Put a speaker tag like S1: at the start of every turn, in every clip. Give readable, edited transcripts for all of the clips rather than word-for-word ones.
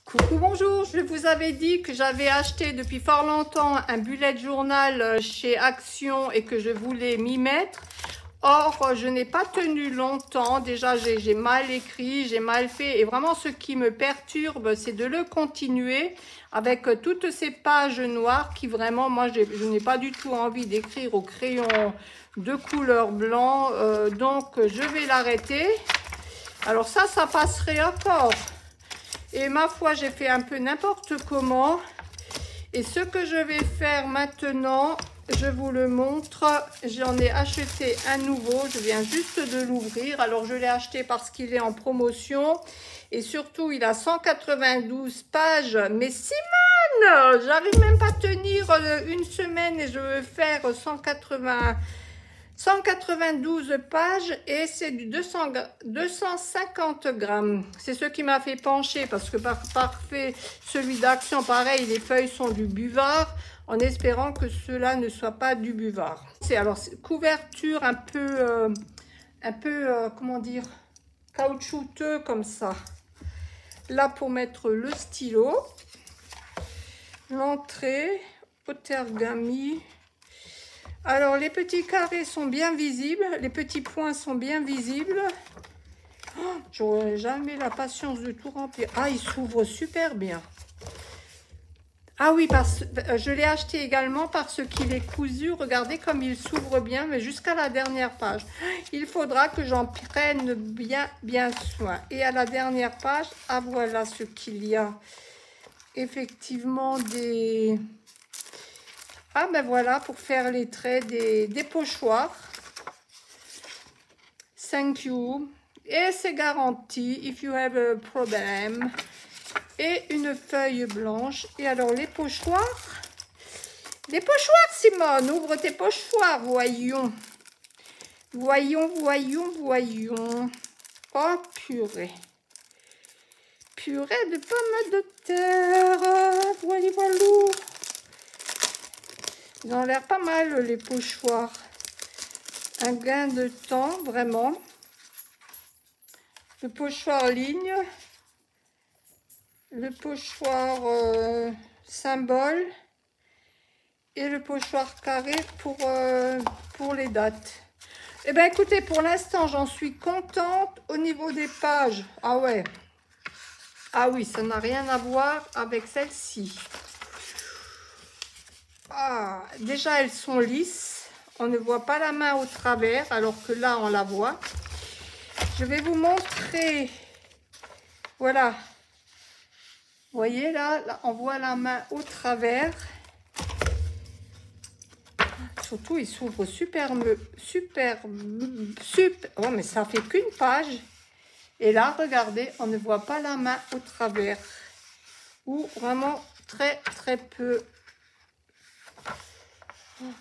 S1: Coucou, bonjour, je vous avais dit que j'avais acheté depuis fort longtemps un bullet journal chez Action et que je voulais m'y mettre. Or, je n'ai pas tenu longtemps, déjà j'ai mal écrit, j'ai mal fait et vraiment ce qui me perturbe c'est de le continuer avec toutes ces pages noires qui vraiment, moi je n'ai pas du tout envie d'écrire au crayon de couleur blanc, donc je vais l'arrêter. Alors ça passerait encore. Et ma foi, j'ai fait un peu n'importe comment. Et ce que je vais faire maintenant, je vous le montre. J'en ai acheté un nouveau. Je viens juste de l'ouvrir. Alors, je l'ai acheté parce qu'il est en promotion. Et surtout, il a 192 pages. Mais Simone, j'arrive même pas à tenir une semaine et je veux faire 192 pages et c'est du 250 grammes. C'est ce qui m'a fait pencher parce que parfait, celui d'Action, pareil, les feuilles sont du buvard en espérant que cela ne soit pas du buvard. C'est alors couverture un peu, comment dire, caoutchouteux comme ça. Là pour mettre le stylo. L'entrée, Otergami. Alors, les petits carrés sont bien visibles, les petits points sont bien visibles. Oh, j'aurais jamais la patience de tout remplir. Ah, il s'ouvre super bien. Ah oui, je l'ai acheté également parce qu'il est cousu. Regardez comme il s'ouvre bien, mais jusqu'à la dernière page. Il faudra que j'en prenne bien soin. Et à la dernière page, ah voilà ce qu'il y a. Effectivement, des... Ah ben voilà, pour faire les traits des pochoirs. Thank you. Et c'est garanti, if you have a problem. Et une feuille blanche. Et alors les pochoirs. Les pochoirs, Simone, ouvre tes pochoirs, voyons. Voyons. Oh purée. Purée de pommes de terre. Voilà. Ils ont l'air pas mal, les pochoirs. Un gain de temps, vraiment. Le pochoir ligne. Le pochoir symbole. Et le pochoir carré pour les dates. Eh bien, écoutez, pour l'instant, j'en suis contente. Au niveau des pages, ah ouais. Ah oui, ça n'a rien à voir avec celle-ci. Ah, déjà elles sont lisses, on ne voit pas la main au travers alors que là on la voit. Je vais vous montrer, voilà, vous voyez là on voit la main au travers. Surtout il s'ouvre super, oh mais ça fait qu'une page. Et là regardez, on ne voit pas la main au travers, ou vraiment très peu.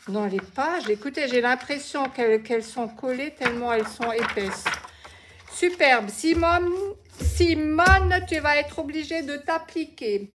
S1: Dans les pages, écoutez, j'ai l'impression qu'elles sont collées tellement elles sont épaisses. Superbe. Simone, tu vas être obligée de t'appliquer.